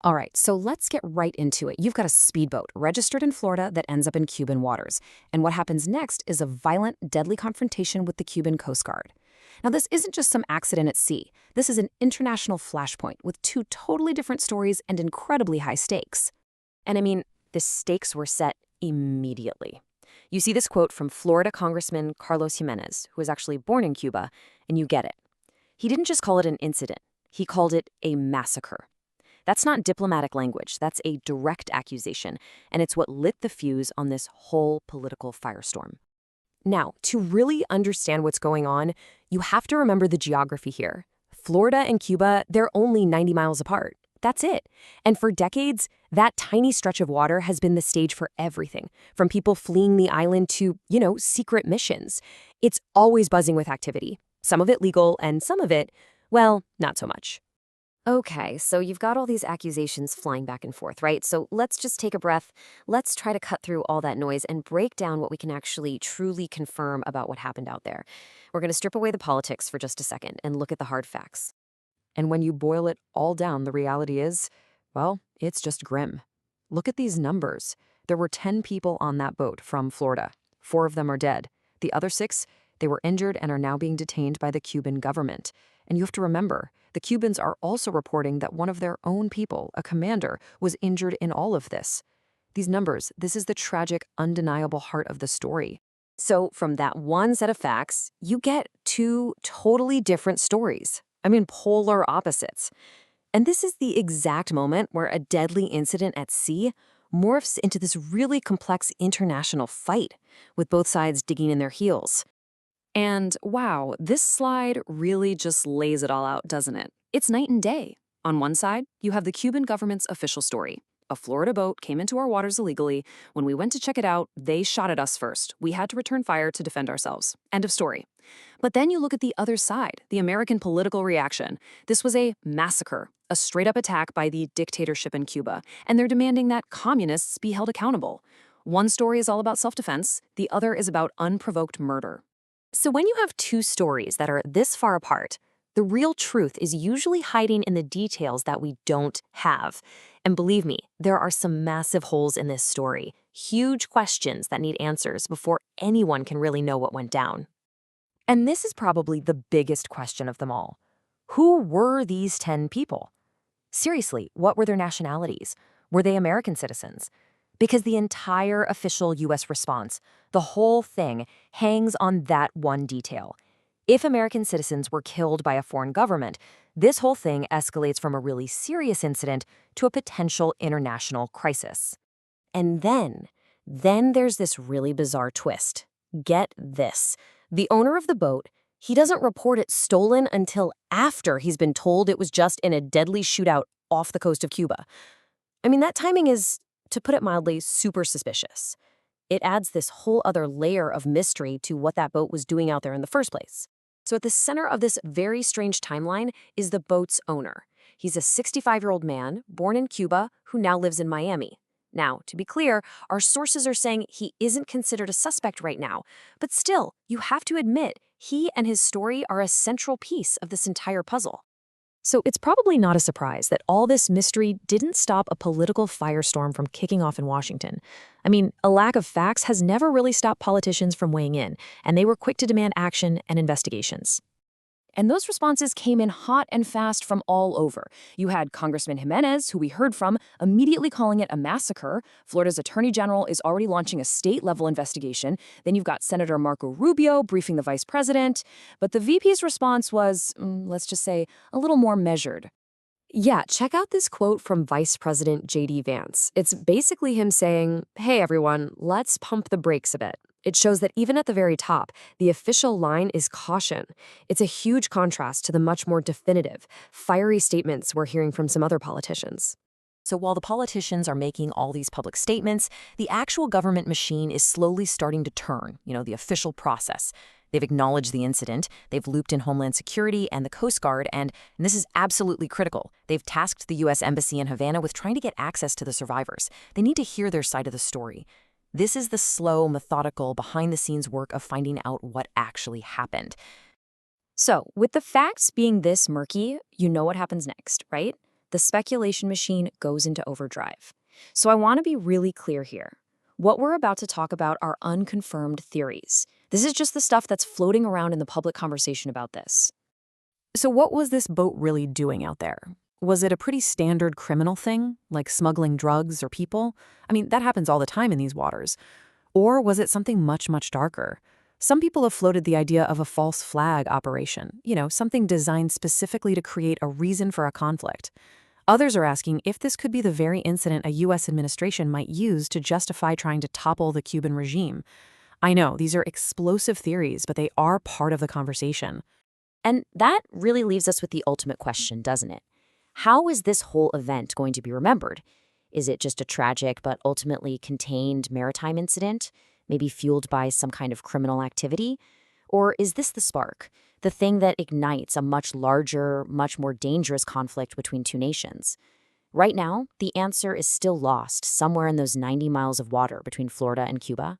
All right, so let's get right into it. You've got a speedboat registered in Florida that ends up in Cuban waters. And what happens next is a violent, deadly confrontation with the Cuban Coast Guard. Now, this isn't just some accident at sea. This is an international flashpoint with two totally different stories and incredibly high stakes. And I mean, the stakes were set immediately. You see this quote from Florida Congressman Carlos Jimenez, who was actually born in Cuba, and you get it. He didn't just call it an incident, he called it a massacre. That's not diplomatic language, that's a direct accusation, and it's what lit the fuse on this whole political firestorm. Now, to really understand what's going on, you have to remember the geography here. Florida and Cuba, they're only 90 miles apart. That's it. And for decades, that tiny stretch of water has been the stage for everything, from people fleeing the island to, secret missions. It's always buzzing with activity, some of it legal and some of it, well, not so much. Okay, so you've got all these accusations flying back and forth, right? So let's just take a breath. Let's try to cut through all that noise and break down what we can actually truly confirm about what happened out there. We're going to strip away the politics for just a second and look at the hard facts. And when you boil it all down, the reality is, well, it's just grim. Look at these numbers. There were 10 people on that boat from Florida. 4 of them are dead. The other 6, they were injured and are now being detained by the Cuban government. And you have to remember, the Cubans are also reporting that one of their own people, a commander, was injured in all of this. These numbers, this is the tragic, undeniable heart of the story. So from that one set of facts, you get 2 totally different stories. I mean, polar opposites. And this is the exact moment where a deadly incident at sea morphs into this really complex international fight, with both sides digging in their heels. And wow, this slide really just lays it all out, doesn't it? It's night and day. On one side, you have the Cuban government's official story. A Florida boat came into our waters illegally. When we went to check it out, they shot at us first. We had to return fire to defend ourselves. End of story. But then you look at the other side, the American political reaction. This was a massacre, a straight-up attack by the dictatorship in Cuba, and they're demanding that communists be held accountable. One story is all about self-defense, the other is about unprovoked murder. So when you have 2 stories that are this far apart, the real truth is usually hiding in the details that we don't have. And believe me, there are some massive holes in this story, huge questions that need answers before anyone can really know what went down. And this is probably the biggest question of them all. Who were these 10 people? Seriously, what were their nationalities? Were they American citizens? Because the entire official U.S. response, the whole thing, hangs on that one detail. If American citizens were killed by a foreign government, this whole thing escalates from a really serious incident to a potential international crisis. And then there's this really bizarre twist. Get this. The owner of the boat, he doesn't report it stolen until after he's been told it was just in a deadly shootout off the coast of Cuba. I mean, that timing is, to put it mildly, super suspicious. It adds this whole other layer of mystery to what that boat was doing out there in the first place. So at the center of this very strange timeline is the boat's owner. He's a 65-year-old man born in Cuba who now lives in Miami. Now, to be clear, our sources are saying he isn't considered a suspect right now, but still, you have to admit, he and his story are a central piece of this entire puzzle. So it's probably not a surprise that all this mystery didn't stop a political firestorm from kicking off in Washington. I mean, a lack of facts has never really stopped politicians from weighing in, and they were quick to demand action and investigations. And those responses came in hot and fast from all over. You had Congressman Jimenez, who we heard from, immediately calling it a massacre. Florida's Attorney General is already launching a state-level investigation. Then you've got Senator Marco Rubio briefing the vice president. But the VP's response was, let's just say, a little more measured. Yeah, check out this quote from Vice President J.D. Vance. It's basically him saying, hey, everyone, let's pump the brakes a bit. It shows that even at the very top, the official line is caution. It's a huge contrast to the much more definitive, fiery statements we're hearing from some other politicians. So while the politicians are making all these public statements, the actual government machine is slowly starting to turn, the official process. They've acknowledged the incident, they've looped in Homeland Security and the Coast Guard, and this is absolutely critical. They've tasked the U.S. Embassy in Havana with trying to get access to the survivors. They need to hear their side of the story. This is the slow, methodical, behind-the-scenes work of finding out what actually happened. So, with the facts being this murky, you know what happens next, right? the speculation machine goes into overdrive. So I want to be really clear here. What we're about to talk about are unconfirmed theories. This is just the stuff that's floating around in the public conversation about this. So what was this boat really doing out there? Was it a pretty standard criminal thing, like smuggling drugs or people? I mean, that happens all the time in these waters. Or was it something much, much darker? Some people have floated the idea of a false flag operation, something designed specifically to create a reason for a conflict. Others are asking if this could be the very incident a U.S. administration might use to justify trying to topple the Cuban regime. I know, these are explosive theories, but they are part of the conversation. And that really leaves us with the ultimate question, doesn't it? How is this whole event going to be remembered? Is it just a tragic but ultimately contained maritime incident, maybe fueled by some kind of criminal activity? Or is this the spark, the thing that ignites a much larger, much more dangerous conflict between two nations? Right now, the answer is still lost somewhere in those 90 miles of water between Florida and Cuba.